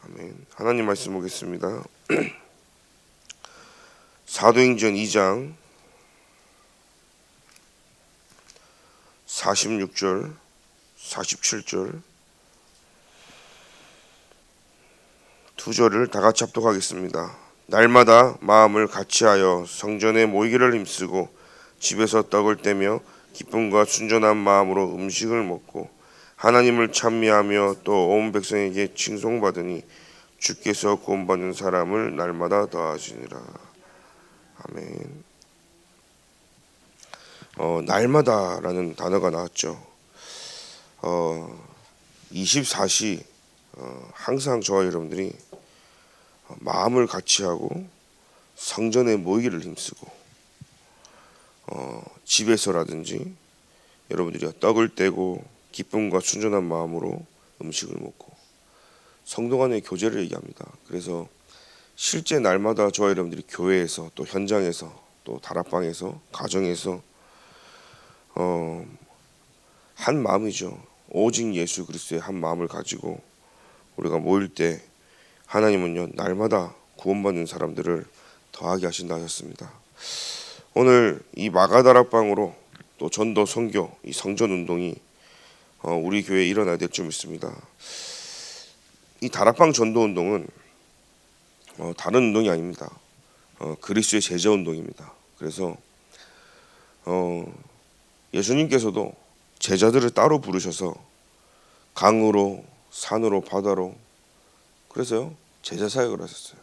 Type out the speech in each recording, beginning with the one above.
아멘. 하나님 말씀 보겠습니다. 사도행전 2장 46절 47절 두 절을 다 같이 합독하겠습니다. 날마다 마음을 같이하여 성전에 모이기를 힘쓰고 집에서 떡을 떼며 기쁨과 순전한 마음으로 음식을 먹고 하나님을 찬미하며 또 온 백성에게 칭송받으니 주께서 구원받는 사람을 날마다 더하시니라. 아멘. 날마다라는 단어가 나왔죠. 24시 항상 저와 여러분들이 마음을 같이하고 성전에 모이기를 힘쓰고 집에서라든지 여러분들이 떡을 떼고 기쁨과 순전한 마음으로 음식을 먹고 성도 간의 교제를 얘기합니다. 그래서 실제 날마다 저와 여러분들이 교회에서 또 현장에서 또 다락방에서 가정에서 한 마음이죠. 오직 예수 그리스도의 한 마음을 가지고 우리가 모일 때 하나님은요 날마다 구원받는 사람들을 더하게 하신다 하셨습니다. 오늘 이 마가다락방으로 또 전도 선교 이 성전 운동이 우리 교회에 일어나야 될 줄 믿습니다. 이 다락방 전도 운동은 다른 운동이 아닙니다. 그리스도의 제자 운동입니다. 그래서 예수님께서도 제자들을 따로 부르셔서 강으로 산으로 바다로 그래서요 제자 사역을 하셨어요.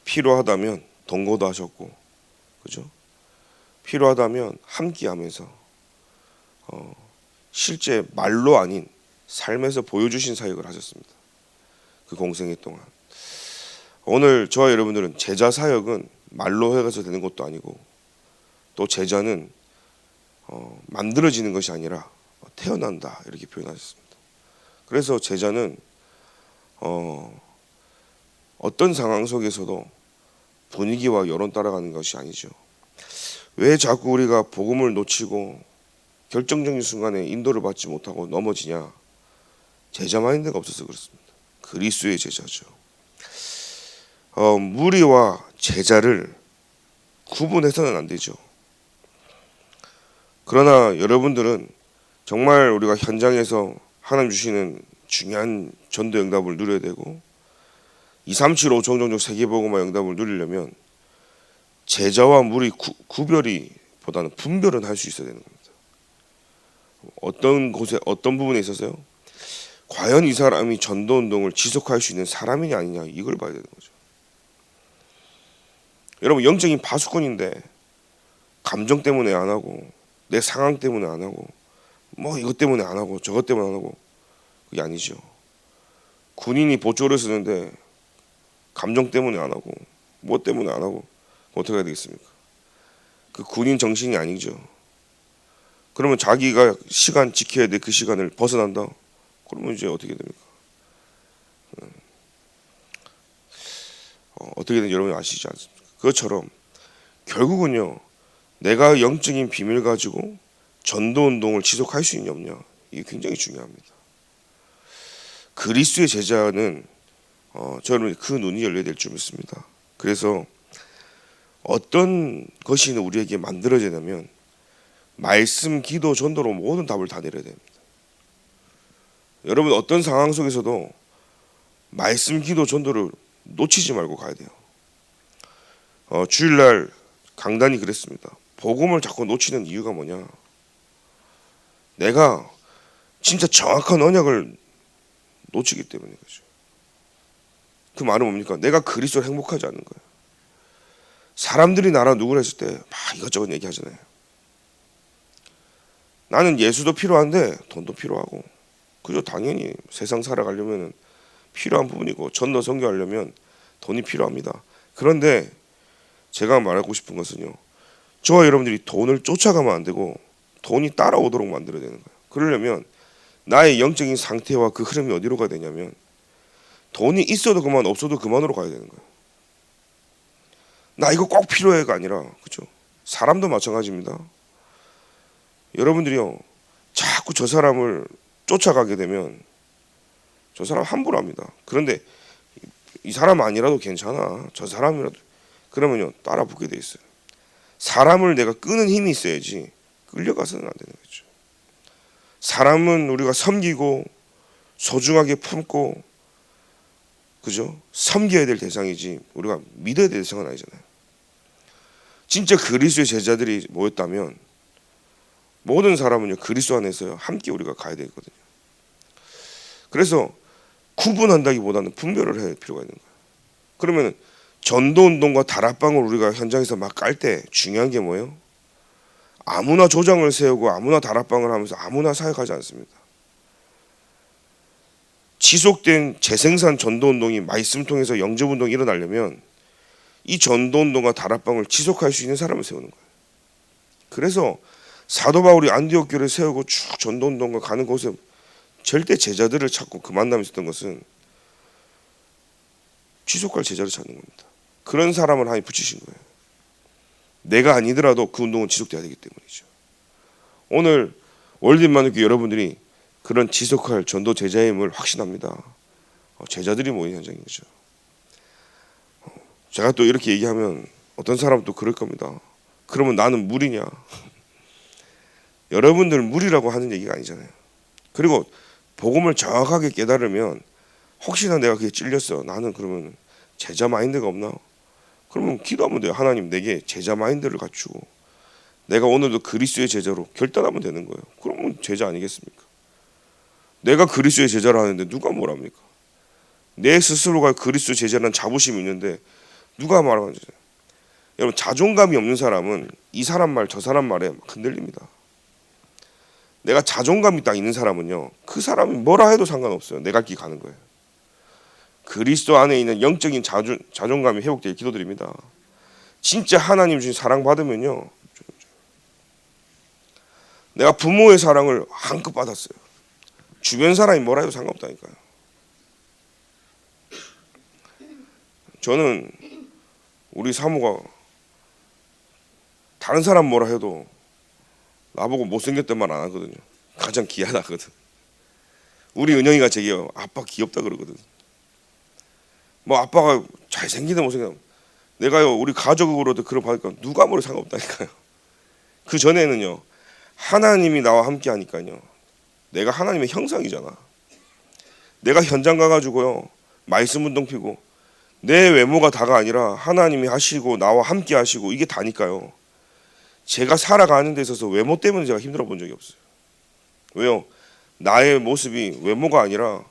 필요하다면 동거도 하셨고, 그죠? 필요하다면 함께하면서 실제 말로 아닌 삶에서 보여주신 사역을 하셨습니다. 그 공생애 동안. 오늘 저와 여러분들은 제자 사역은 말로 해가서 되는 것도 아니고 또 제자는 만들어지는 것이 아니라 태어난다 이렇게 표현하셨습니다. 그래서 제자는 어떤 상황 속에서도 분위기와 여론 따라가는 것이 아니죠. 왜 자꾸 우리가 복음을 놓치고 결정적인 순간에 인도를 받지 못하고 넘어지냐? 제자 마인드가 없어서 그렇습니다. 그리스도의 제자죠. 무리와 제자를 구분해서는 안 되죠. 그러나 여러분들은 정말 우리가 현장에서 하나님 주시는 중요한 전도 응답을 누려야 되고 2, 3, 7, 5 종종종 세계복음화 응답을 누리려면 제자와 무리 구별이 보다는 분별은 할 수 있어야 되는 겁니다. 어떤 곳에 어떤 부분에 있어서요 과연 이 사람이 전도 운동을 지속할 수 있는 사람이냐 아니냐 이걸 봐야 되는 거죠. 여러분 영적인 파수꾼인데 감정 때문에 안 하고 내 상황 때문에 안 하고 뭐 이것 때문에 안 하고 저것 때문에 안 하고 그게 아니죠. 군인이 보초를 쓰는데 감정 때문에 안 하고 뭐 때문에 안 하고 어떻게 해야 되겠습니까? 그 군인 정신이 아니죠. 그러면 자기가 시간 지켜야 돼 그 시간을 벗어난다. 그러면 이제 어떻게 됩니까? 어떻게 되는지 여러분이 아시지 않습니까? 그것처럼 결국은요 내가 영적인 비밀 가지고 전도 운동을 지속할 수 있냐 없냐 이게 굉장히 중요합니다. 그리스도의 제자는 저는 그 눈이 열려야 될 줄 믿습니다. 그래서 어떤 것이 우리에게 만들어지냐면 말씀, 기도, 전도로 모든 답을 다 내려야 됩니다. 여러분 어떤 상황 속에서도 말씀, 기도, 전도를 놓치지 말고 가야 돼요. 주일날 강단이 그랬습니다. 복음을 자꾸 놓치는 이유가 뭐냐? 내가 진짜 정확한 언약을 놓치기 때문에 그렇죠. 그 말은 뭡니까? 내가 그리스도를 행복하지 않는 거예요. 사람들이 나랑 누구를 했을 때 막 이것저것 얘기하잖아요. 나는 예수도 필요한데 돈도 필요하고 그죠? 당연히 세상 살아가려면 필요한 부분이고 전도 선교하려면 돈이 필요합니다. 그런데 제가 말하고 싶은 것은요 저와 여러분들이 돈을 쫓아가면 안 되고 돈이 따라오도록 만들어야 되는 거예요. 그러려면 나의 영적인 상태와 그 흐름이 어디로 가야 되냐면 돈이 있어도 그만 없어도 그만으로 가야 되는 거예요. 나 이거 꼭 필요해가 아니라 그렇죠? 사람도 마찬가지입니다. 여러분들이요 자꾸 저 사람을 쫓아가게 되면 저 사람 함부로 합니다. 그런데 이 사람 아니라도 괜찮아. 저 사람이라도. 그러면요 따라 붙게 돼 있어요. 사람을 내가 끄는 힘이 있어야지 끌려가서는 안 되는 거죠. 사람은 우리가 섬기고 소중하게 품고 그죠? 섬겨야 될 대상이지 우리가 믿어야 될 대상은 아니잖아요. 진짜 그리스도의 제자들이 모였다면 모든 사람은요 그리스도 안에서요 함께 우리가 가야 되거든요. 그래서 구분한다기보다는 분별을 할 필요가 있는 거예요. 그러면 전도운동과 다락방을 우리가 현장에서 막 깔 때 중요한 게 뭐예요? 아무나 조장을 세우고 아무나 다락방을 하면서 아무나 사역하지 않습니다. 지속된 재생산 전도운동이 말씀 통해서 영접운동이 일어나려면 이 전도운동과 다락방을 지속할 수 있는 사람을 세우는 거예요. 그래서 사도 바울이 안디옥 교회를 세우고 쭉 전도운동과 가는 곳에 절대 제자들을 찾고 그 만남이 있었던 것은 지속할 제자를 찾는 겁니다. 그런 사람을 하나님 붙이신 거예요. 내가 아니더라도 그 운동은 지속돼야 되기 때문이죠. 오늘 월드인만교회 여러분들이 그런 지속할 전도 제자임을 확신합니다. 제자들이 모인 현장인 거죠. 제가 또 이렇게 얘기하면 어떤 사람은 또 그럴 겁니다. 그러면 나는 무리냐? 여러분들 무리라고 하는 얘기가 아니잖아요. 그리고 복음을 정확하게 깨달으면 혹시나 내가 그게 찔렸어. 나는 그러면 제자 마인드가 없나? 그러면 기도하면 돼요. 하나님 내게 제자 마인드를 갖추고 내가 오늘도 그리스도의 제자로 결단하면 되는 거예요. 그러면 제자 아니겠습니까? 내가 그리스도의 제자를 하는데 누가 뭐랍니까? 내 스스로가 그리스도 제자라는 자부심이 있는데 누가 말하는지. 여러분 자존감이 없는 사람은 이 사람 말 저 사람 말에 흔들립니다. 내가 자존감이 딱 있는 사람은요 그 사람이 뭐라 해도 상관없어요. 내 갈 길 가는 거예요. 그리스도 안에 있는 영적인 자존감이 회복되길 기도드립니다. 진짜 하나님 주신 사랑받으면요 내가 부모의 사랑을 한껏 받았어요. 주변 사람이 뭐라 해도 상관없다니까요. 저는 우리 사모가 다른 사람 뭐라 해도 나보고 못생겼단 말 안 하거든요. 가장 귀하다거든. 우리 은영이가 제게 아빠 귀엽다 그러거든. 뭐 아빠가 잘생기다 못생기다 내가요 우리 가족으로도 그런 거 받으니까 누가 뭐래 상관없다니까요. 그 전에는요 하나님이 나와 함께 하니까요 내가 하나님의 형상이잖아. 내가 현장 가가지고요 말씀 운동 피고 내 외모가 다가 아니라 하나님이 하시고 나와 함께 하시고 이게 다니까요. 제가 살아가는 데 있어서 외모 때문에 제가 힘들어 본 적이 없어요. 왜요? 나의 모습이 외모가 아니라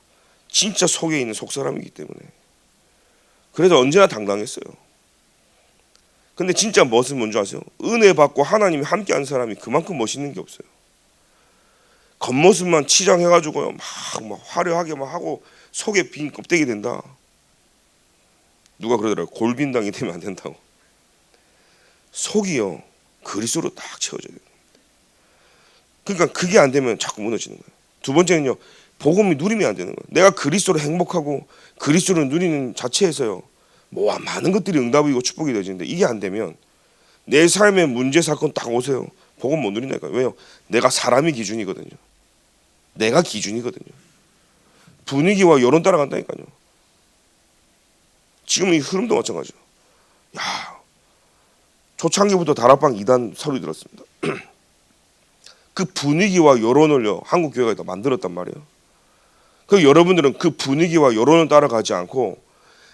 진짜 속에 있는 속사람이기 때문에. 그래서 언제나 당당했어요. 근데 진짜 멋은 뭔지 아세요? 은혜 받고 하나님이 함께하는 사람이 그만큼 멋있는 게 없어요. 겉모습만 치장해가지고요 막 화려하게 막 하고 속에 빈 껍데기 된다. 누가 그러더라고요. 골빈당이 되면 안 된다고. 속이요 그리스도로 딱 채워져야 돼요. 그러니까 그게 안 되면 자꾸 무너지는 거예요. 두 번째는요 복음이 누리면 안 되는 거예요. 내가 그리스도로 행복하고 그리스도를 누리는 자체에서요 뭐 많은 것들이 응답이고 축복이 되지는데 이게 안 되면 내 삶의 문제 사건 딱 오세요. 복음 못 누린다니까요. 왜요? 내가 사람이 기준이거든요. 내가 기준이거든요. 분위기와 여론 따라간다니까요. 지금 이 흐름도 마찬가지죠. 야, 초창기부터 다락방 2단 서류 들었습니다. 그 분위기와 여론을요 한국 교회가 다 만들었단 말이에요. 그 여러분들은 그 분위기와 여론을 따라가지 않고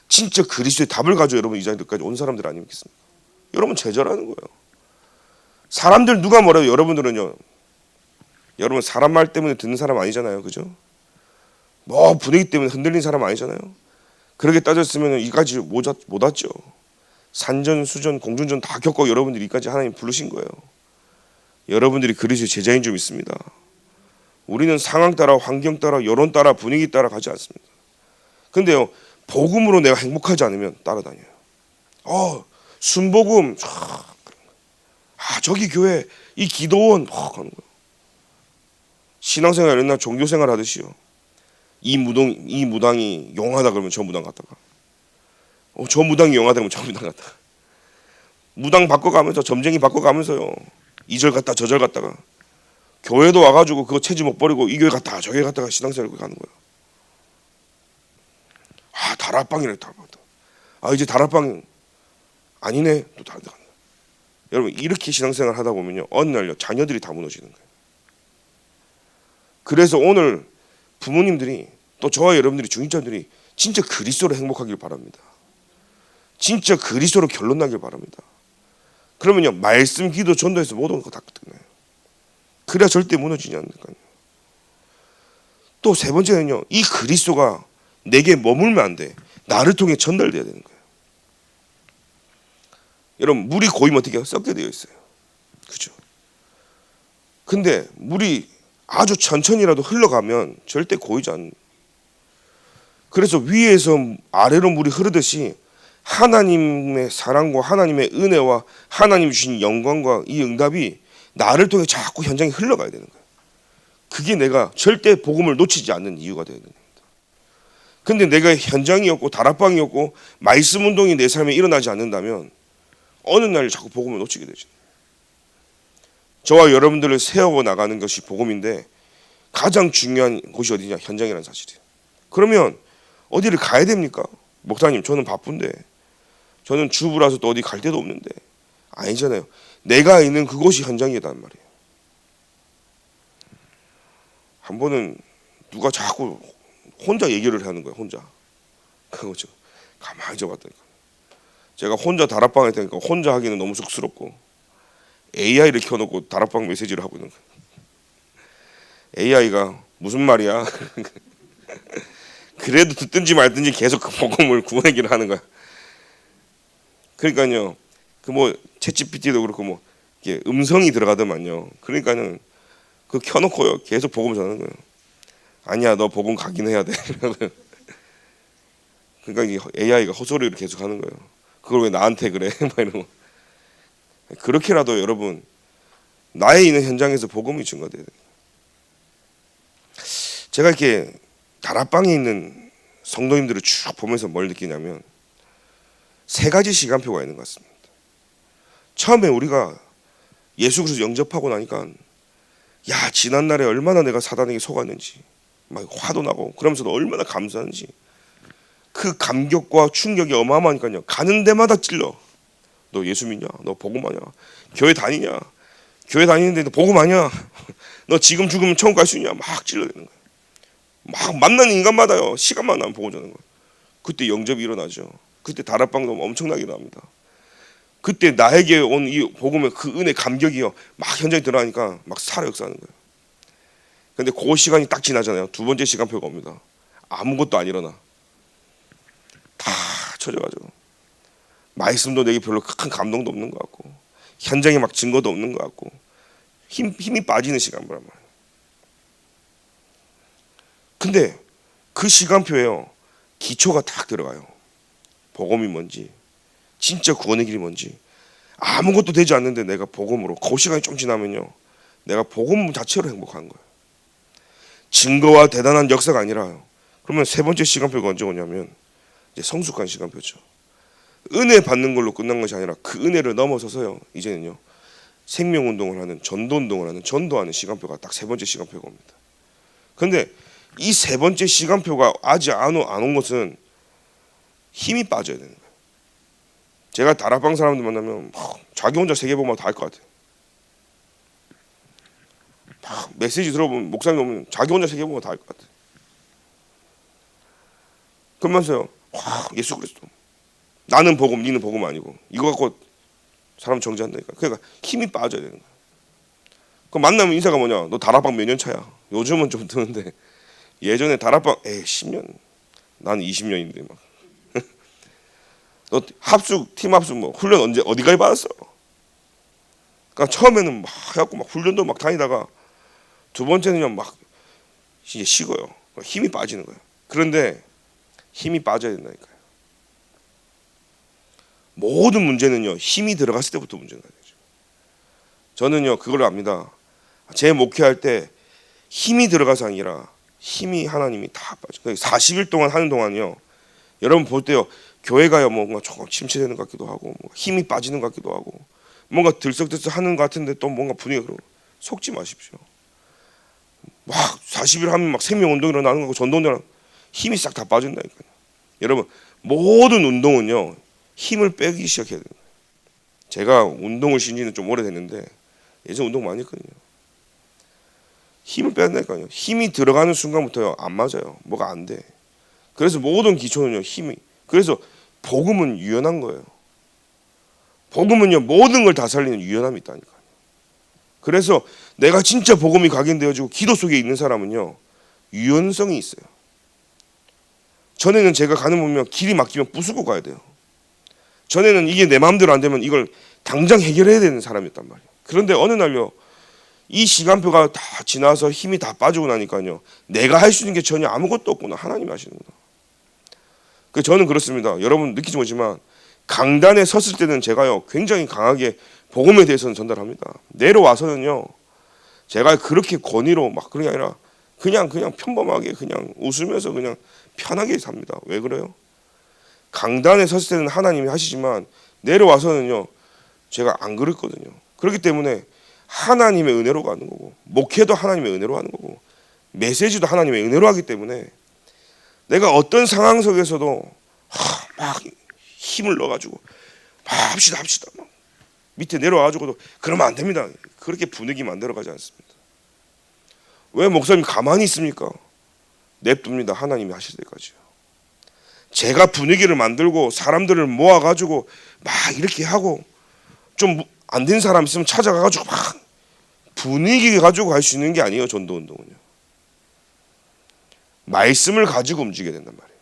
진짜 그리스도의 답을 가지고 여러분 이 자리까지 온 사람들 아니겠습니까? 여러분 제자라는 거예요. 사람들 누가 뭐래도 여러분들은요 여러분 사람 말 때문에 듣는 사람 아니잖아요. 그죠? 뭐 분위기 때문에 흔들린 사람 아니잖아요. 그렇게 따졌으면 이까지 못 왔죠. 산전, 수전, 공중전 다 겪고 여러분들이 이까지 하나님 부르신 거예요. 여러분들이 그리스도의 제자인 줄 믿습니다. 우리는 상황 따라 환경 따라 여론 따라 분위기 따라 가지 않습니다. 근데요 복음으로 내가 행복하지 않으면 따라다녀요. 순복음 저기 교회 이 기도원 하는 거예요. 신앙생활 옛날 종교생활 하듯이요. 이 무당이 용하다 그러면 저 무당 갔다가 저 무당이 용하다 그러면 저 무당 갔다가 무당 바꿔가면서 점쟁이 바꿔가면서요. 이 절 갔다 저 절 갔다가 교회도 와가지고 그거 체지 못 버리고 이 교회 갔다 저 교회 갔다가 신앙생활 가는 거예요. 다락방이래 다락방. 아 이제 다락방 아니네, 또 다른 데 간다. 여러분 이렇게 신앙생활 하다 보면요 어느 날요 자녀들이 다 무너지는 거예요. 그래서 오늘 부모님들이 또 저와 여러분들이 중직자들이 진짜 그리스도로 행복하길 바랍니다. 진짜 그리스도로 결론 나길 바랍니다. 그러면요 말씀, 기도, 전도에서 모든 거 다 끝나요. 그래야 절대 무너지지 않으니까요. 또 세 번째는요 이 그리스도가 내게 머물면 안 돼. 나를 통해 전달돼야 되는 거예요. 여러분 물이 고이면 어떻게 해요? 썩게 되어 있어요. 그죠? 근데 물이 아주 천천히라도 흘러가면 절대 고이지 않는. 그래서 위에서 아래로 물이 흐르듯이 하나님의 사랑과 하나님의 은혜와 하나님 주신 영광과 이 응답이 나를 통해 자꾸 현장에 흘러가야 되는 거예요. 그게 내가 절대 복음을 놓치지 않는 이유가 되어야 됩니다. 근데 내가 현장이었고 다락방이었고 말씀 운동이 내 삶에 일어나지 않는다면 어느 날 자꾸 복음을 놓치게 되죠. 저와 여러분들을 세워 나가는 것이 복음인데 가장 중요한 곳이 어디냐? 현장이라는 사실이에요. 그러면 어디를 가야 됩니까? 목사님 저는 바쁜데, 저는 주부라서 또 어디 갈 데도 없는데. 아니잖아요. 내가 있는 그곳이 현장이란 말이에요. 한 번은 누가 자꾸 혼자 얘기를 하는 거예요. 혼자. 그거죠. 가만히 있어봤다니까. 제가 혼자 다락방에 있다니까 혼자 하기는 너무 쑥스럽고 AI를 켜놓고 다락방 메시지를 하고 있는 거예요. AI가 무슨 말이야? 그래도 듣든지 말든지 계속 그 복음을 구원하기를 하는 거야. 그러니까요. 그 뭐 챗GPT도 그렇고 뭐 이게 음성이 들어가더만요. 그러니까는 그 켜놓고요 계속 복음 전하는 거예요. 아니야 너 복음 가긴 해야 돼. 그러니까 이 AI가 헛소리를 계속 하는 거예요. 그걸 왜 나한테 그래? 막 이러고. 그렇게라도 여러분 나의 있는 현장에서 복음이 증거돼야 돼요. 제가 이렇게 다락방에 있는 성도님들을 쭉 보면서 뭘 느끼냐면 세 가지 시간표가 있는 것 같습니다. 처음에 우리가 예수 그리스도 영접하고 나니까 야 지난날에 얼마나 내가 사단에게 속았는지 막 화도 나고 그러면서도 얼마나 감사한지 그 감격과 충격이 어마어마하니까요. 가는 데마다 찔러. 너 예수 믿냐? 너 복음하냐? 교회 다니냐? 교회 다니는데 너 복음하냐? 너 지금 죽으면 천국 갈 수 있냐? 막 찔러대는 거예요. 막 만나는 인간마다요. 시간만 나면 복음 전하는 거예요. 그때 영접이 일어나죠. 그때 다락방도 엄청나게 나옵니다. 그때 나에게 온 이 복음의 그 은혜 감격이요. 막 현장에 들어가니까 막 살아 역사하는 거예요. 근데 그 시간이 딱 지나잖아요. 두 번째 시간표가 옵니다. 아무것도 안 일어나. 다 쳐져가지고 말씀도 내게 별로 큰 감동도 없는 것 같고 현장에 막 증거도 없는 것 같고 힘이 빠지는 시간표란 말이에요. 근데 그 시간표에요 기초가 딱 들어가요. 복음이 뭔지 진짜 구원의 길이 뭔지 아무것도 되지 않는데 내가 복음으로 그 시간이 좀 지나면요 내가 복음 자체로 행복한 거예요. 증거와 대단한 역사가 아니라요. 그러면 세 번째 시간표가 언제 오냐면 이제 성숙한 시간표죠. 은혜 받는 걸로 끝난 것이 아니라 그 은혜를 넘어서서요 이제는요 생명운동을 하는 전도운동을 하는 전도하는 시간표가 딱 세 번째 시간표가 옵니다. 그런데 이 세 번째 시간표가 아직 안 온 것은 힘이 빠져야 되는 거예요. 제가 다락방 사람들 만나면 자기 혼자 세계복음만 다 할 것 같아요. 막 메시지 들어보면 목사님 오면 자기 혼자 세계복음만 다 할 것 같아요. 그러면서요 예수 그리스도 나는 복음 니는 복음 아니고 이거 갖고 사람 정죄한다니까. 그러니까 힘이 빠져야 되는 거야. 그 만나면 인사가 뭐냐? 너 다락방 몇 년 차야? 요즘은 좀 드는데 예전에 다락방 10년 난 20년인데 막 너 합숙 팀 합숙 뭐 훈련 언제 어디까지 받았어? 그러니까 처음에는 막 해갖고 막 훈련도 막 다니다가 두 번째는요 막 이제 식어요. 힘이 빠지는 거예요. 그런데 힘이 빠져야 된다니까요. 모든 문제는요 힘이 들어갔을 때부터 문제가 되죠. 저는요 그걸 압니다. 제 목회할 때 힘이 들어가서 아니라 힘이 하나님이 다 빠져. 40일 동안 하는 동안요 여러분 볼 때요 교회가요 뭔가 조금 침체되는 것 같기도 하고 뭔가 힘이 빠지는 것 같기도 하고 뭔가 들썩들썩 하는 것 같은데 또 뭔가 분위기가 그러고 속지 마십시오. 막 40일 하면 막 생명운동이 일어나는 거고 전도운동이 힘이 싹 다 빠진다니까요. 여러분 모든 운동은요 힘을 빼기 시작해야 돼요. 제가 운동을 쉰 지는 좀 오래됐는데 예전 운동 많이 했거든요. 힘을 빼야 된다니까요. 힘이 들어가는 순간부터요 안 맞아요. 뭐가 안 돼. 그래서 모든 기초는요 힘이. 그래서 복음은 유연한 거예요. 복음은요 모든 걸 다 살리는 유연함이 있다니까요. 그래서 내가 진짜 복음이 각인되어지고 기도 속에 있는 사람은요 유연성이 있어요. 전에는 제가 가는 보면 길이 막히면 부수고 가야 돼요. 전에는 이게 내 마음대로 안 되면 이걸 당장 해결해야 되는 사람이었단 말이에요. 그런데 어느 날요 이 시간표가 다 지나서 힘이 다 빠지고 나니까요 내가 할 수 있는 게 전혀 아무것도 없구나. 하나님이 하시는구나. 그 저는 그렇습니다. 여러분 느끼지 못지만 강단에 섰을 때는 제가요 굉장히 강하게 복음에 대해서는 전달합니다. 내려와서는요 제가 그렇게 권위로 막 그런 게 아니라 그냥 평범하게 그냥 웃으면서 그냥 편하게 삽니다. 왜 그래요? 강단에 섰을 때는 하나님이 하시지만 내려와서는요 제가 안 그랬거든요. 그렇기 때문에 하나님의 은혜로 가는 거고 목회도 하나님의 은혜로 하는 거고 메시지도 하나님의 은혜로 하기 때문에 내가 어떤 상황 속에서도 막 힘을 넣어가지고 합시다 막 밑에 내려와가지고도 그러면 안 됩니다. 그렇게 분위기 만들어가지 않습니다. 왜 목사님 가만히 있습니까? 냅둡니다. 하나님이 하실 때까지요. 제가 분위기를 만들고 사람들을 모아가지고 막 이렇게 하고 좀 안 된 사람 있으면 찾아가가지고 막 분위기 가지고 갈 수 있는 게 아니에요. 전도 운동은요. 말씀을 가지고 움직여야 된단 말이에요.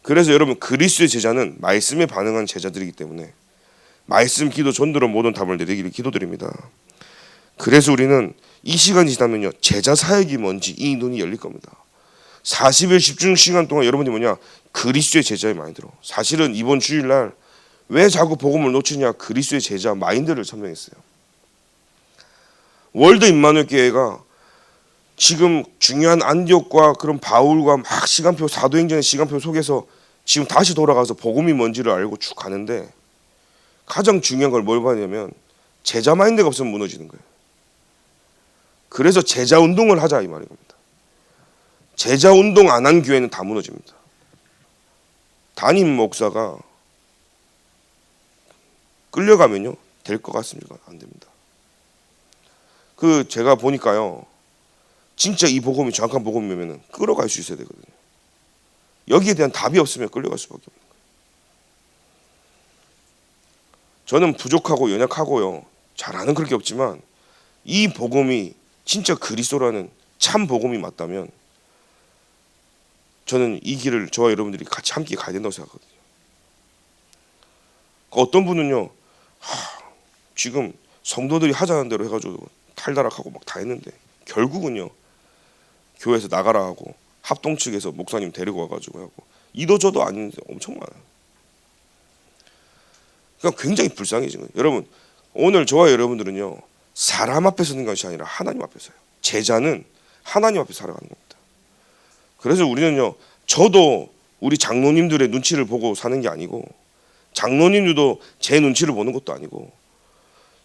그래서 여러분 그리스도의 제자는 말씀에 반응한 제자들이기 때문에 말씀 기도 전도로 모든 답을 내리기를 기도드립니다. 그래서 우리는 이 시간이 지나면요 제자 사역이 뭔지 이 눈이 열릴 겁니다. 40일 집중 시간 동안 여러분이 뭐냐 그리스도의 제자의 마인드로. 사실은 이번 주일날 왜 자꾸 복음을 놓치냐 그리스도의 제자 마인드를 설명했어요. 월드 임마누엘 교회가 지금 중요한 안디옥과 그런 바울과 막 시간표 사도행전의 시간표 속에서 지금 다시 돌아가서 복음이 뭔지를 알고 쭉 가는데 가장 중요한 걸 뭘 봐냐면 제자 마인드가 없으면 무너지는 거예요. 그래서 제자 운동을 하자 이 말인 겁니다. 제자 운동 안 한 교회는 다 무너집니다. 담임 목사가 끌려가면요 될 것 같습니까? 안 됩니다. 그 제가 보니까요 진짜 이 복음이 정확한 복음이면은 끌어갈 수 있어야 되거든요. 여기에 대한 답이 없으면 끌려갈 수밖에 없는 거예요. 저는 부족하고 연약하고요 잘하는 그렇게 없지만 이 복음이 진짜 그리스도라는 참 복음이 맞다면 저는 이 길을 저와 여러분들이 같이 함께 가야 된다고 생각하거든요. 어떤 분은요 지금 성도들이 하자는 대로 해가지고 탈다락하고 막 다 했는데 결국은요 교회에서 나가라 하고 합동 측에서 목사님 데리고 와가지고 하고 이도저도 아닌데 엄청 많아요. 그러니까 굉장히 불쌍해진 거예요. 여러분 오늘 저와 여러분들은요 사람 앞에 서는 것이 아니라 하나님 앞에 서요. 제자는 하나님 앞에 살아가는 겁니다. 그래서 우리는요 저도 우리 장로님들의 눈치를 보고 사는 게 아니고 장로님들도 제 눈치를 보는 것도 아니고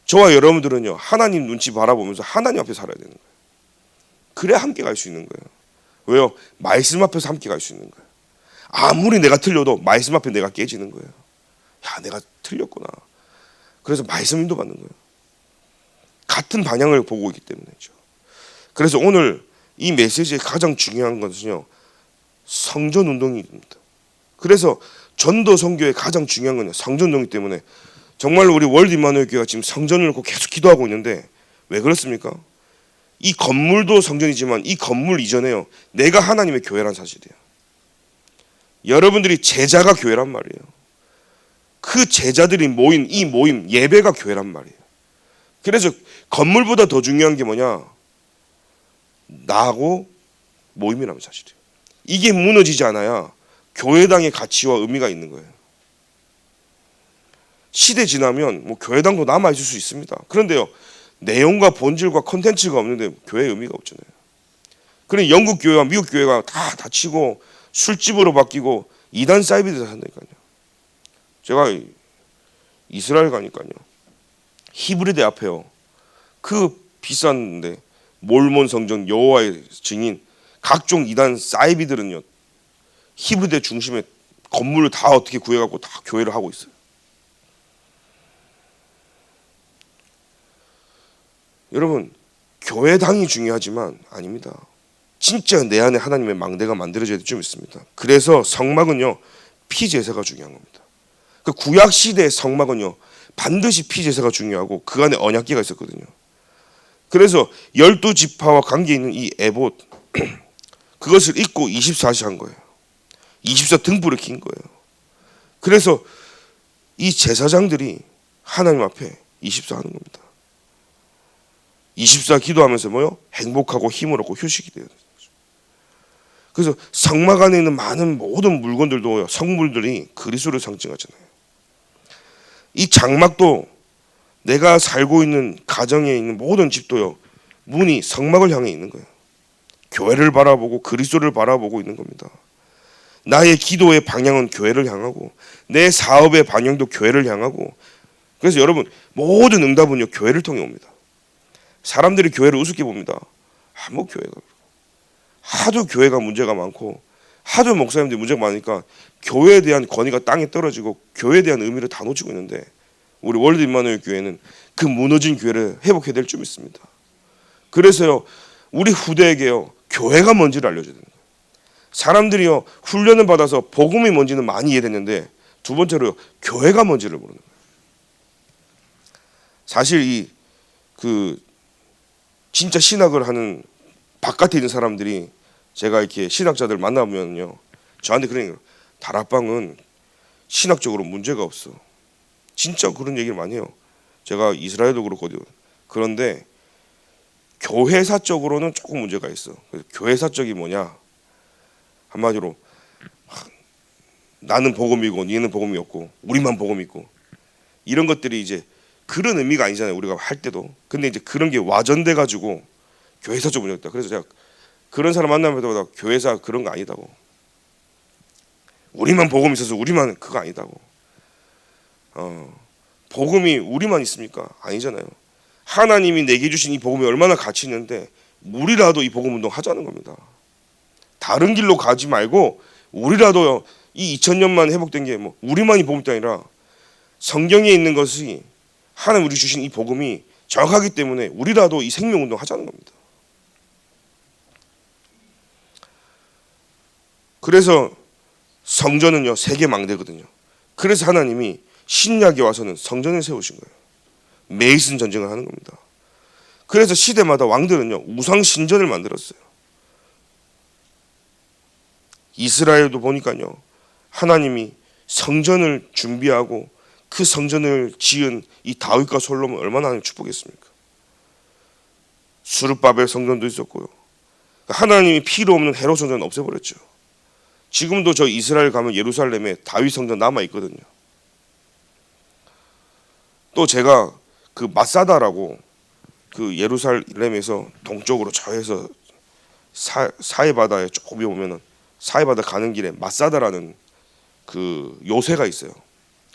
저와 여러분들은요 하나님 눈치 바라보면서 하나님 앞에 살아야 되는 거예요. 그래야 함께 갈 수 있는 거예요. 왜요? 말씀 앞에서 함께 갈 수 있는 거예요. 아무리 내가 틀려도 말씀 앞에 내가 깨지는 거예요. 야 내가 틀렸구나. 그래서 말씀 인도받는 거예요. 같은 방향을 보고 있기 때문이죠. 그래서 오늘 이 메시지의 가장 중요한 것은요 성전 운동입니다. 그래서 전도 선교의 가장 중요한 건 성전 운동이기 때문에 정말로 우리 월드 임마누엘 교회가 지금 성전을 놓고 계속 기도하고 있는데 왜 그렇습니까? 이 건물도 성전이지만 이 건물 이전에요 내가 하나님의 교회란 사실이에요. 여러분들이 제자가 교회란 말이에요. 그 제자들이 모인 이 모임 예배가 교회란 말이에요. 그래서 건물보다 더 중요한 게 뭐냐? 나하고 모임이라는 사실이에요. 이게 무너지지 않아야 교회당의 가치와 의미가 있는 거예요. 시대 지나면 뭐 교회당도 남아 있을 수 있습니다. 그런데요 내용과 본질과 콘텐츠가 없는데 교회의 의미가 없잖아요. 그럼 영국 교회와 미국 교회가 다 닫히고 술집으로 바뀌고 이단 사이비드 산다니까요. 제가 이스라엘 가니까요 히브리대 앞에요 그 비싼데 몰몬 성전 여호와의 증인 각종 이단 사이비들은요 히브리대 중심에 건물을 다 어떻게 구해갖고 다 교회를 하고 있어요. 여러분, 교회당이 중요하지만 아닙니다. 진짜 내 안에 하나님의 망대가 만들어져야 될 좀 있습니다. 그래서 성막은요, 피제사가 중요한 겁니다. 그 구약 시대의 성막은요, 반드시 피제사가 중요하고 그 안에 언약궤가 있었거든요. 그래서 12지파와 관계 있는 이 에봇 그것을 입고 24시 한 거예요. 24 등불을 킨 거예요. 그래서 이 제사장들이 하나님 앞에 24 하는 겁니다. 24 기도하면서 뭐요? 행복하고 힘을 얻고 휴식이 돼요. 그래서 성막 안에 있는 많은 모든 물건들도 성물들이 그리스도를 상징하잖아요. 이 장막도 내가 살고 있는 가정에 있는 모든 집도요, 문이 성막을 향해 있는 거예요. 교회를 바라보고 그리스도를 바라보고 있는 겁니다. 나의 기도의 방향은 교회를 향하고 내 사업의 방향도 교회를 향하고. 그래서 여러분, 모든 응답은요, 교회를 통해 옵니다. 사람들이 교회를 우습게 봅니다. 뭐 교회가 하도 교회가 문제가 많고 하도 목사님들이 문제가 많으니까 교회에 대한 권위가 땅에 떨어지고 교회에 대한 의미를 다 놓치고 있는데, 우리 월드 임마누엘 교회는 그 무너진 교회를 회복해야 될 줄 믿습니다. 그래서요, 우리 후대에게요, 교회가 뭔지를 알려줘야 됩니다. 사람들이요, 훈련을 받아서 복음이 뭔지는 많이 이해됐는데, 두 번째로요, 교회가 뭔지를 모르는 거예요. 사실 진짜 신학을 하는 바깥에 있는 사람들이, 제가 이렇게 신학자들 만나보면요, 저한테 그런 얘기를, 다락방은 신학적으로 문제가 없어. 진짜 그런 얘기를 많이 해요. 제가 이스라엘도 그렇거든요. 그런데 교회사적으로는 조금 문제가 있어. 그래서 교회사적이 뭐냐? 한마디로 나는 복음이고 니는 복음이 없고 우리만 복음이 있고, 이런 것들이 이제 그런 의미가 아니잖아요, 우리가 할 때도. 근데 이제 그런 게 와전돼 가지고 교회사적 문제가 있다. 그래서 제가 그런 사람 만나면 때마다 교회사 그런 거 아니다고, 우리만 복음이 있어서 우리만 그거 아니다고. 복음이 우리만 있습니까? 아니잖아요. 하나님이 내게 주신 이 복음이 얼마나 가치 있는데 우리라도 이 복음 운동 하자는 겁니다. 다른 길로 가지 말고 우리라도 이 2000년만 회복된 게 뭐 우리만이 복음이 아니라 성경에 있는 것이, 하나님 우리 주신 이 복음이 정확하기 때문에 우리라도 이 생명 운동 하자는 겁니다. 그래서 성전은요, 세계 망대거든요. 그래서 하나님이 신약에 와서는 성전을 세우신 거예요. 메이슨 전쟁을 하는 겁니다. 그래서 시대마다 왕들은요, 우상 신전을 만들었어요. 이스라엘도 보니까요, 하나님이 성전을 준비하고 그 성전을 지은 이 다윗과 솔로몬 얼마나 하나님 축복했습니까? 수르바벨 성전도 있었고요. 하나님이 필요 없는 헤롯 성전은 없애버렸죠. 지금도 저 이스라엘 가면 예루살렘에 다윗 성전 남아 있거든요. 또 제가 그 마사다라고 그 예루살렘에서 동쪽으로 저에서 사해바다에 조금 오면은 사해바다 가는 길에 마사다라는 그 요새가 있어요.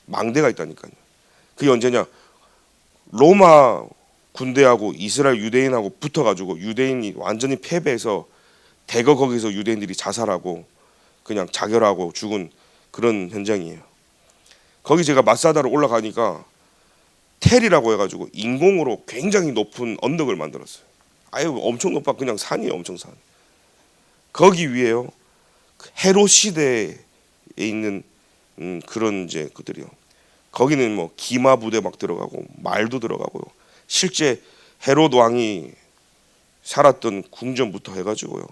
망대가 있다니까요. 그게 언제냐? 로마 군대하고 이스라엘 유대인하고 붙어가지고 유대인이 완전히 패배해서 대거 거기서 유대인들이 자살하고 그냥 자결하고 죽은 그런 현장이에요. 거기 제가 마사다로 올라가니까 텔이라고 해가지고 인공으로 굉장히 높은 언덕을 만들었어요. 아예 엄청 높아. 그냥 산이에요. 엄청 산. 거기 위에요, 헤롯 시대에 있는 그런 이제 그들이요. 거기는 뭐 기마 부대 막 들어가고 말도 들어가고요. 실제 헤롯 왕이 살았던 궁전부터 해가지고요.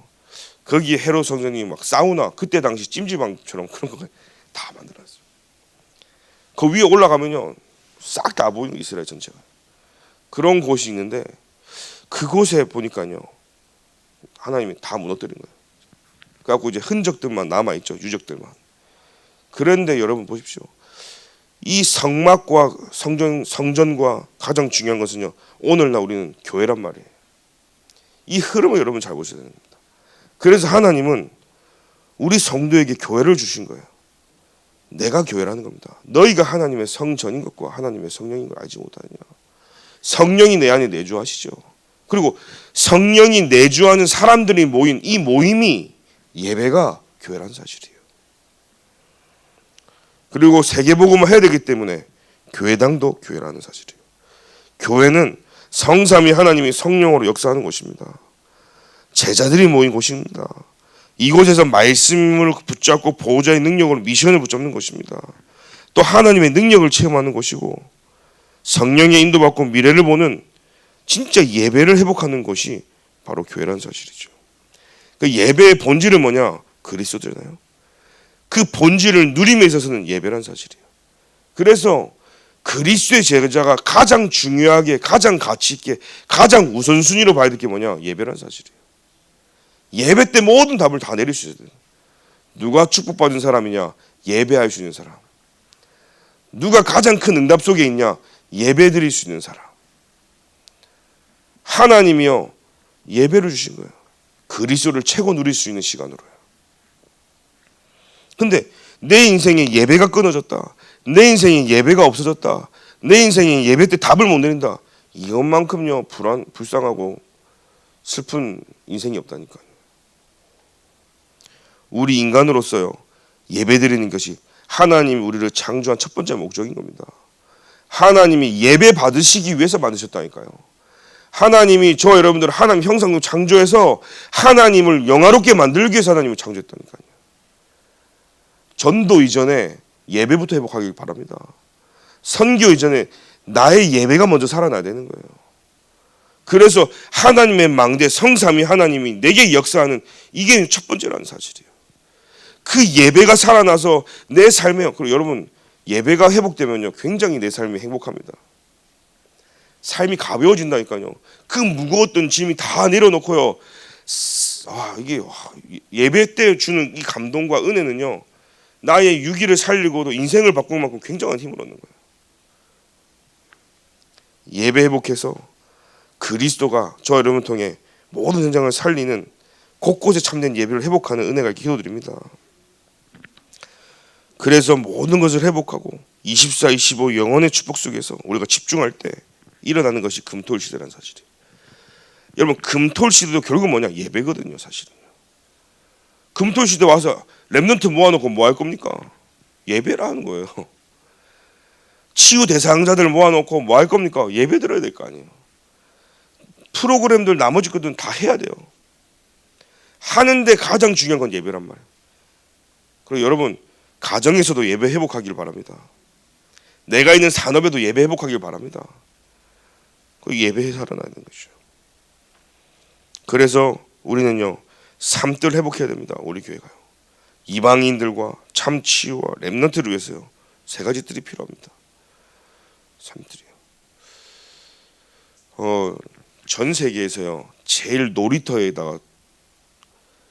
거기에 헤롯 성전이 막 사우나, 그때 당시 찜질방처럼 그런 거 다 만들었어요. 그 위에 올라가면요, 싹 다 보이는 이스라엘 전체가. 그런 곳이 있는데 그곳에 보니까요, 하나님이 다 무너뜨린 거예요. 그래갖고 이제 흔적들만 남아 있죠, 유적들만. 그런데 여러분 보십시오. 이 성막과 성전과 가장 중요한 것은요, 오늘날 우리는 교회란 말이에요. 이 흐름을 여러분 잘 보셔야 됩니다. 그래서 하나님은 우리 성도에게 교회를 주신 거예요. 내가 교회라는 겁니다. 너희가 하나님의 성전인 것과 하나님의 성령인 걸 알지 못하느냐. 성령이 내 안에 내주하시죠. 그리고 성령이 내주하는 사람들이 모인 이 모임이, 예배가 교회라는 사실이에요. 그리고 세계복음을 해야 되기 때문에 교회당도 교회라는 사실이에요. 교회는 성삼위 하나님이 성령으로 역사하는 곳입니다. 제자들이 모인 곳입니다. 이곳에서 말씀을 붙잡고 보호자의 능력으로 미션을 붙잡는 것입니다. 또 하나님의 능력을 체험하는 곳이고 성령의 인도받고 미래를 보는 진짜 예배를 회복하는 것이 바로 교회라는 사실이죠. 그 예배의 본질은 뭐냐? 그리스도잖아요. 그 본질을 누림에 있어서는 예배라는 사실이에요. 그래서 그리스도의 제자가 가장 중요하게, 가장 가치 있게, 가장 우선순위로 봐야 될 게 뭐냐? 예배라는 사실이에요. 예배 때 모든 답을 다 내릴 수 있어야 돼요. 누가 축복받은 사람이냐? 예배할 수 있는 사람. 누가 가장 큰 응답 속에 있냐? 예배 드릴 수 있는 사람. 하나님이요 예배를 주신 거예요. 그리스도를 최고 누릴 수 있는 시간으로요. 근데 내 인생에 예배가 끊어졌다, 내 인생에 예배가 없어졌다, 내 인생에 예배 때 답을 못 내린다, 이것만큼요 불쌍하고 슬픈 인생이 없다니까요. 우리 인간으로서요 예배 드리는 것이 하나님이 우리를 창조한 첫 번째 목적인 겁니다. 하나님이 예배 받으시기 위해서 만드셨다니까요. 하나님이 저 여러분들을 하나님 형상으로 창조해서 하나님을 영화롭게 만들기 위해서 하나님을 창조했다니까요. 전도 이전에 예배부터 회복하길 바랍니다. 선교 이전에 나의 예배가 먼저 살아나야 되는 거예요. 그래서 하나님의 망대 성삼위 하나님이 내게 역사하는 이게 첫 번째라는 사실이에요. 그 예배가 살아나서 내 삶에, 그리고 여러분 예배가 회복되면요 굉장히 내 삶이 행복합니다. 삶이 가벼워진다니까요. 그 무거웠던 짐이 다 내려놓고요. 이게 예배 때 주는 이 감동과 은혜는요 나의 유기를 살리고도 인생을 바꾸는 만큼 굉장한 힘을 얻는 거예요. 예배 회복해서 그리스도가 저 여러분을 통해 모든 현장을 살리는 곳곳에 참된 예배를 회복하는 은혜가 있게 기도드립니다. 그래서 모든 것을 회복하고 24, 25 영원의 축복 속에서 우리가 집중할 때 일어나는 것이 금토일 시대라는 사실이에요. 여러분 금토일 시대도 결국 뭐냐? 예배거든요. 사실은 금토일 시대 와서 렘넌트 모아놓고 뭐 할 겁니까? 예배를 하는 거예요. 치유 대상자들 모아놓고 뭐 할 겁니까? 예배 드려야 될 거 아니에요. 프로그램들 나머지 것들은 다 해야 돼요. 하는데 가장 중요한 건 예배란 말이에요. 그리고 여러분 가정에서도 예배 회복하길 바랍니다. 내가 있는 산업에도 예배 회복하길 바랍니다. 그 예배에 살아나는 거죠. 그래서 우리는요 삶들 회복해야 됩니다. 우리 교회가요. 이방인들과 참 치유와 렘넌트를 위해서요 세 가지 뜰이 필요합니다. 삶들이요. 전 세계에서요 제일 놀이터에다가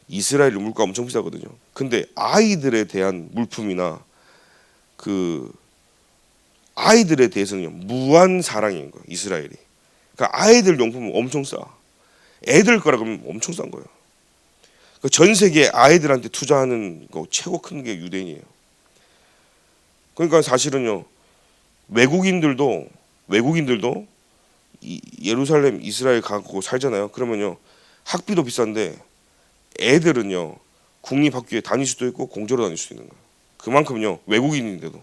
이스라엘 물가 엄청 비싸거든요. 근데 아이들에 대한 물품이나 그 아이들에 대해서는요 무한 사랑인 거예요. 이스라엘이. 그러니까 아이들 용품은 엄청 싸. 애들 거라 그러면 엄청 싼 거예요. 전 세계 아이들한테 투자하는 거 최고 큰 게 유대인이에요. 그러니까 사실은요 외국인들도 예루살렘 이스라엘 가고 살잖아요. 그러면요 학비도 비싼데 애들은요 국립학교에 다닐 수도 있고 공짜로 다닐 수 있는 거예요. 그만큼요 외국인인데도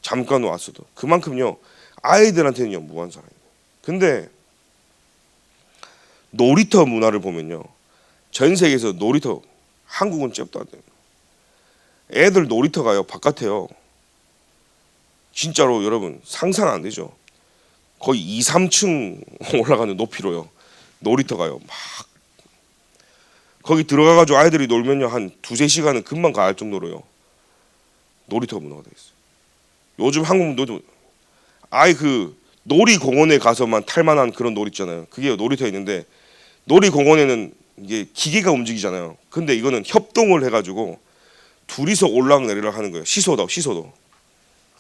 잠깐 왔어도 그만큼요 아이들한테는요 무한 사랑이에요. 근데 놀이터 문화를 보면요 전 세계에서 놀이터 한국은 잽도 안 돼요. 애들 놀이터 가요 바깥에요. 진짜로 여러분 상상 안 되죠. 거의 2, 3층 올라가는 높이로요 놀이터 가요. 막 거기 들어가가지고 아이들이 놀면요 한 2-3시간은 금방 갈 정도로요 놀이터 문화가 돼 있어요. 요즘 한국도 아예 그 놀이공원에 가서만 탈만한 그런 놀이 있잖아요. 그게 놀이터에 있는데 놀이공원에는 이게 기계가 움직이잖아요. 근데 이거는 협동을 해가지고 둘이서 올라내리락 하는 거예요. 시소도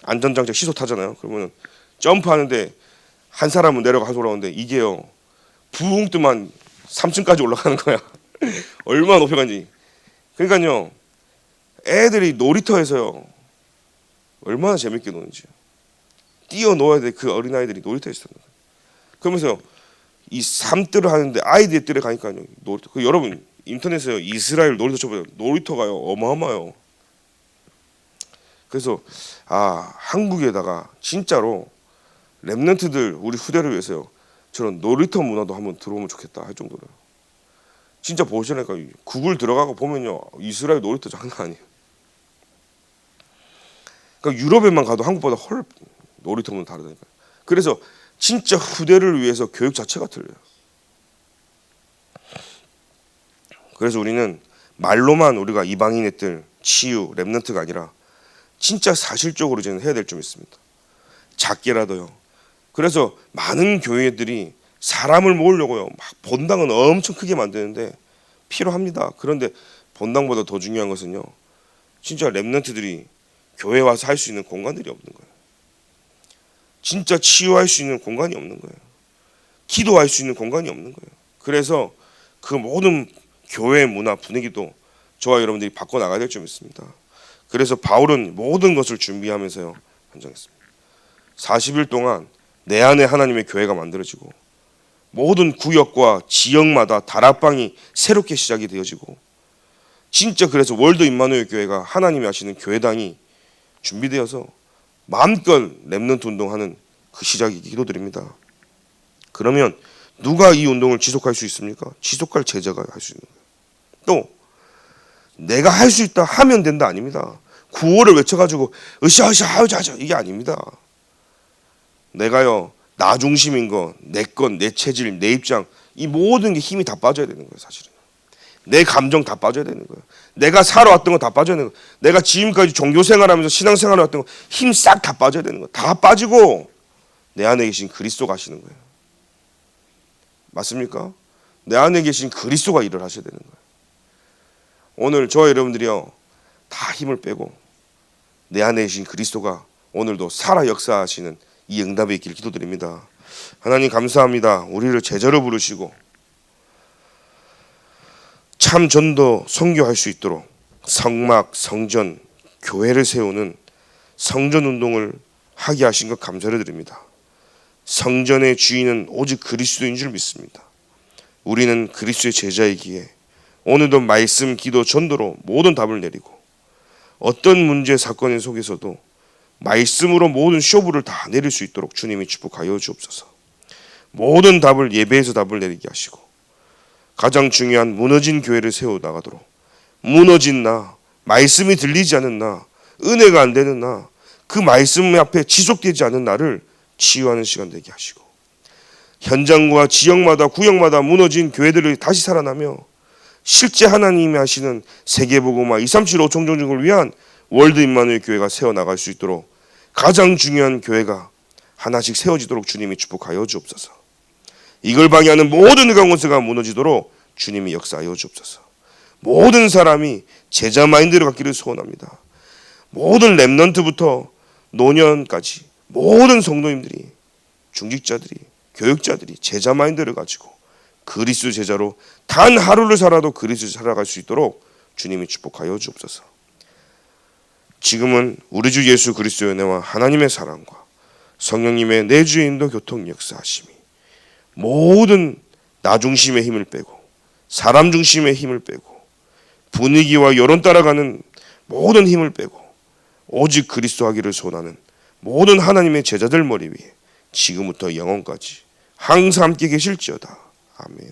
안전장치 시소 타잖아요. 그러면 점프하는데 한 사람은 내려가서 올라오는데 이게요 붕 뜨면 3층까지 올라가는 거야. 얼마나 높이 간지. 그러니까요 애들이 놀이터에서요 얼마나 재밌게 노는지 뛰어놀아야 돼. 그 어린아이들이 놀이터에서 그러면서 이 삶들을 하는데 아이들 뜰에 가니까요 놀이터. 여러분 인터넷에요 이스라엘 놀이터 쳐보세요. 놀이터가요 어마어마해요. 그래서 한국에다가 진짜로 렘넌트들 우리 후대를 위해서요, 저런 놀이터 문화도 한번 들어오면 좋겠다 할 정도로. 진짜 보시니까 구글 들어가고 보면요, 이스라엘 놀이터 장난 아니에요. 그러니까 유럽에만 가도 한국보다 헐 놀이터 문화 다르다니까요. 그래서 진짜 후대를 위해서 교육 자체가 틀려요. 그래서 우리는 말로만 우리가 이방인 애들 치유 렘넌트가 아니라 진짜 사실적으로 이제는 해야 될 점 있습니다. 작게라도요. 그래서 많은 교회들이 사람을 모으려고요, 막 본당은 엄청 크게 만드는데 필요합니다. 그런데 본당보다 더 중요한 것은요, 진짜 렘넌트들이 교회 와서 할 수 있는 공간들이 없는 거예요. 진짜 치유할 수 있는 공간이 없는 거예요. 기도할 수 있는 공간이 없는 거예요. 그래서 그 모든 교회 문화 분위기도 저와 여러분들이 바꿔나가야 될 점이 있습니다. 그래서 바울은 모든 것을 준비하면서요, 한정했습니다. 40일 동안 내 안에 하나님의 교회가 만들어지고 모든 구역과 지역마다 다락방이 새롭게 시작이 되어지고, 진짜 그래서 월드 임마누엘 교회가 하나님이 하시는 교회당이 준비되어서 마음껏 렘넌트 운동하는 그 시작이 기도드립니다. 그러면 누가 이 운동을 지속할 수 있습니까? 지속할 제자가 할 수 있는 거예요. 또 내가 할 수 있다 하면 된다 아닙니다. 구호를 외쳐가지고 으쌰으쌰 하자 이게 아닙니다. 내가요, 나 중심인 거, 내 건, 내 체질, 내 입장, 이 모든 게 힘이 다 빠져야 되는 거예요. 사실은 내 감정 다 빠져야 되는 거예요. 내가 살아왔던 거 다 빠져야 되는 거예요. 내가 지금까지 종교생활하면서 신앙생활을 했던 거 힘 싹 다 빠져야 되는 거예요. 다 빠지고 내 안에 계신 그리스도가 하시는 거예요. 맞습니까? 내 안에 계신 그리스도가 일을 하셔야 되는 거예요. 오늘 저와 여러분들이요, 다 힘을 빼고 내 안에 계신 그리스도가 오늘도 살아 역사하시는 이 응답에 있길 기도드립니다. 하나님 감사합니다. 우리를 제자로 부르시고 참 전도 선교할 수 있도록 성막, 성전, 교회를 세우는 성전 운동을 하게 하신 것 감사를 드립니다. 성전의 주인은 오직 그리스도인 줄 믿습니다. 우리는 그리스도의 제자이기에 오늘도 말씀, 기도, 전도로 모든 답을 내리고 어떤 문제, 사건 속에서도 말씀으로 모든 쇼부를 다 내릴 수 있도록 주님이 축복하여 주옵소서. 모든 답을 예배에서 답을 내리게 하시고 가장 중요한 무너진 교회를 세워나가도록, 무너진 나, 말씀이 들리지 않는 나, 은혜가 안 되는 나, 그 말씀 앞에 지속되지 않은 나를 치유하는 시간 되게 하시고, 현장과 지역마다 구역마다 무너진 교회들을 다시 살아나며 실제 하나님이 하시는 세계복음화 237 5청정중을 위한 월드 임마누엘 교회가 세워나갈 수 있도록 가장 중요한 교회가 하나씩 세워지도록 주님이 축복하여 주옵소서. 이걸 방해하는 모든 강원세가 무너지도록 주님이 역사하여 주옵소서. 모든 사람이 제자 마인드를 갖기를 소원합니다. 모든 렘넌트부터 노년까지 모든 성도님들이, 중직자들이, 교육자들이 제자 마인드를 가지고 그리스도 제자로 단 하루를 살아도 그리스도 살아갈 수 있도록 주님이 축복하여 주옵소서. 지금은 우리 주 예수 그리스도의 은혜와 하나님의 사랑과 성령님의 내주의 인도 교통 역사하심이 모든 나 중심의 힘을 빼고 사람 중심의 힘을 빼고 분위기와 여론 따라가는 모든 힘을 빼고 오직 그리스도 하기를 소원하는 모든 하나님의 제자들 머리 위에 지금부터 영원까지 항상 함께 계실지어다. 아멘.